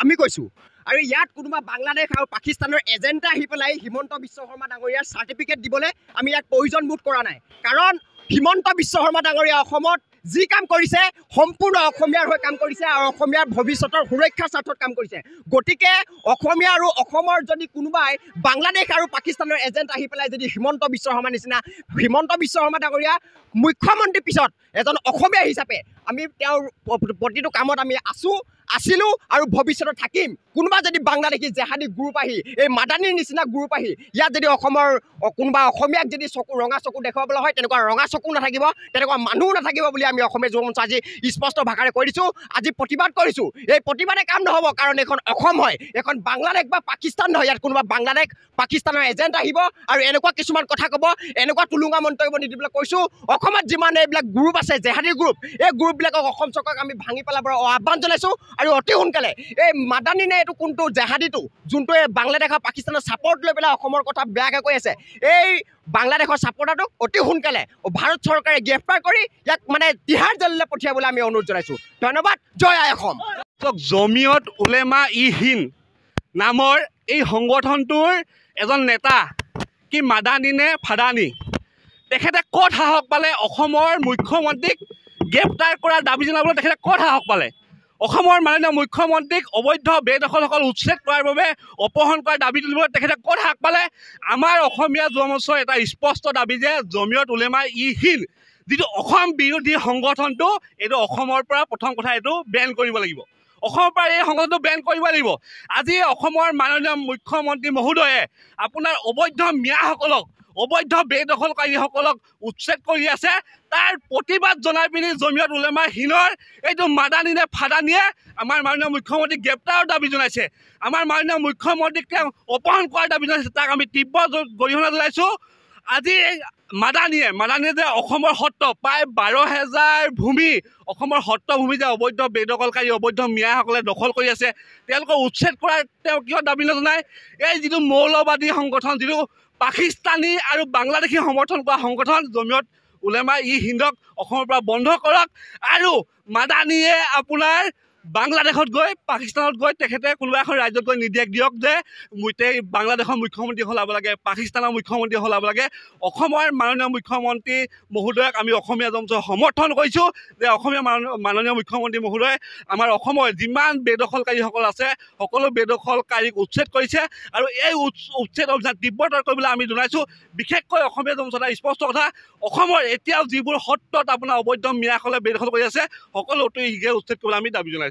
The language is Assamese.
আমি কৈছো আৰু ইয়াত কোনোবা বাংলাদেশ আৰু পাকিস্তানৰ এজেণ্ট আহি পেলাই হিমন্ত বিশ্ব শৰ্মা ডাঙৰীয়াৰ চাৰ্টিফিকেট দিবলৈ আমি ইয়াক প্ৰয়োজন বোধ কৰা নাই কাৰণ হিমন্ত বিশ্ব শৰ্মা ডাঙৰীয়া অসমত যি কাম কৰিছে সম্পূৰ্ণ অসমীয়াৰ হৈ কাম কৰিছে আৰু অসমীয়াৰ ভৱিষ্যতৰ সুৰক্ষাৰ স্বাৰ্থত কাম কৰিছে গতিকে অসমীয়া আৰু অসমৰ যদি কোনোবাই বাংলাদেশ আৰু পাকিস্তানৰ এজেণ্ট আহি পেলাই যদি হিমন্ত বিশ্ব শৰ্মা নিচিনা হিমন্ত বিশ্ব শৰ্মা ডাঙৰীয়া মুখ্যমন্ত্ৰীৰ পিছত এজন অসমীয়া হিচাপে আমি তেওঁৰ প্ৰতিটো কামত আমি আছিলো আৰু ভৱিষ্যতে থাকিম কোনোবা যদি বাংলাদেশী জেহাদী গ্ৰুপ আহি এই মাদানীৰ নিচিনা গ্ৰুপ আহি ইয়াত যদি অসমৰ কোনোবা অসমীয়াক যদি চকু ৰঙা চকু দেখুৱাবলৈ হয় তেনেকুৱা ৰঙা চকু নাথাকিব তেনেকুৱা মানুহ নাথাকিব বুলি আমি অসমীয়া যুৱ মঞ্চ আজি স্পষ্ট ভাষাৰে কৈ দিছোঁ আজি প্ৰতিবাদ কৰিছোঁ এই প্ৰতিবাদে কাম নহ'ব কাৰণ এখন অসম হয় এখন বাংলাদেশ বা পাকিস্তান নহয় ইয়াত কোনোবা বাংলাদেশ পাকিস্তানৰ এজেণ্ট আহিব আৰু এনেকুৱা কিছুমান কথা ক'ব এনেকুৱা টুলুঙা মন্তব্য নিদিবলৈ কৈছোঁ অসমত যিমান এইবিলাক গ্ৰুপ আছে জেহাদী গ্ৰুপ এই গ্ৰুপবিলাকক অসম চৰকাৰক আমি ভাঙি পেলাবৰ আহ্বান জনাইছোঁ আৰু অতি সোনকালে এই মাদানী নে এইটো কোনটো জেহাদীটো যোনটো বাংলাদেশ আৰু পাকিস্তানৰ ছাপৰ্ট লৈ পেলাই অসমৰ কথা বেয়াকৈ কৈ আছে এই বাংলাদেশৰ ছাপৰ্টাৰটোক অতি সোনকালে ভাৰত চৰকাৰে গ্ৰেপ্তাৰ কৰি ইয়াক মানে তিহাৰ জেললৈ পঠিয়াবলৈ আমি অনুৰোধ জনাইছোঁ ধন্যবাদ জয় আই অসম জমিয়ত উলেমা ই হিন্দ নামৰ এই সংগঠনটোৰ এজন নেতা কি মাদানী নে ফাদানী তেখেতে ক'ত সাহস পালে অসমৰ মুখ্যমন্ত্ৰীক গ্ৰেপ্তাৰ কৰাৰ দাবী জনাবলৈ তেখেতে ক'ত সাহস পালে অসমৰ মাননীয় মুখ্যমন্ত্ৰীক অবৈধ বেদখলসকল উচ্ছেদ কৰাৰ বাবে অপহৰণ কৰাৰ দাবী তুলিবলৈ তেখেতে ক'ত সাহস পালে আমাৰ অসমীয়া যুৱ মঞ্চৰ এটা স্পষ্ট দাবী যে জমিয়ত উলেমা ই হিন্দ যিটো অসম বিৰোধী সংগঠনটো এইটো অসমৰ পৰা প্ৰথম কথা এইটো বেন কৰিব লাগিব অসমৰ পৰা এই সংগঠনটো বেন কৰিব লাগিব আজি অসমৰ মাননীয় মুখ্যমন্ত্ৰী মহোদয়ে আপোনাৰ অবৈধ মিয়াসকলক অবৈধ বেদখলকাৰীসকলক উচ্ছেদ কৰি আছে তাৰ প্ৰতিবাদ জনাই পিনি জমিয়ত উলেমা হিন্দৰ এইটো মাদানী নে ফাদানীয়ে আমাৰ মাননীয় মুখ্যমন্ত্ৰীক গ্ৰেপ্তাৰৰ দাবী জনাইছে আমাৰ মাননীয় মুখ্যমন্ত্ৰীক তেওঁ অপহৰণ কৰাৰ দাবী জনাইছে তাক আমি তীব্ৰ গৰিহণা জনাইছোঁ আজি মাদানীয়ে যে অসমৰ সত্ৰ প্ৰায় 12,000 ভূমি অসমৰ সত্ৰভূমি যে অবৈধ বেদখলকাৰী অবৈধ মিয়াসকলে দখল কৰি আছে তেওঁলোকক উচ্ছেদ কৰাৰ তেওঁ কিয় দাবী নজনায় এই যিটো মৌলবাদী সংগঠন যিটো পাকিস্তানী আৰু বাংলাদেশী সমৰ্থন কৰা সংগঠন জমিয়ত উলেমা ই হিন্দক অসমৰ পৰা বন্ধ কৰক আৰু মাদানীয়ে আপোনাৰ বাংলাদেশত গৈ পাকিস্তানত গৈ তেখেতে কোনোবা এখন ৰাজ্যত গৈ নিৰ্দেশ দিয়ক যে বাংলাদেশৰ মুখ্যমন্ত্ৰী সলাব লাগে পাকিস্তানৰ মুখ্যমন্ত্ৰী সলাব লাগে অসমৰ মাননীয় মুখ্যমন্ত্ৰী মহোদয়ক আমি অসমীয়া জনতা সমৰ্থন কৰিছোঁ যে অসমীয়া মাননীয় মুখ্যমন্ত্ৰী মহোদয়ে আমাৰ অসমৰ যিমান বেদখলকাৰীসকল আছে সকলো বেদখলকাৰীক উচ্ছেদ কৰিছে আৰু এই উচ্ছেদ অভিযান তীব্ৰতৰ কৰিবলৈ আমি জনাইছোঁ বিশেষকৈ অসমীয়া জনতা স্পষ্ট কথা অসমৰ এতিয়াও যিবোৰ সত্ৰত আপোনাৰ অবৈধ মিয়াসকলে বেদখল কৰি আছে সকলো অতি শীঘ্ৰে উচ্ছেদ কৰিবলৈ আমি দাবী জনাইছোঁ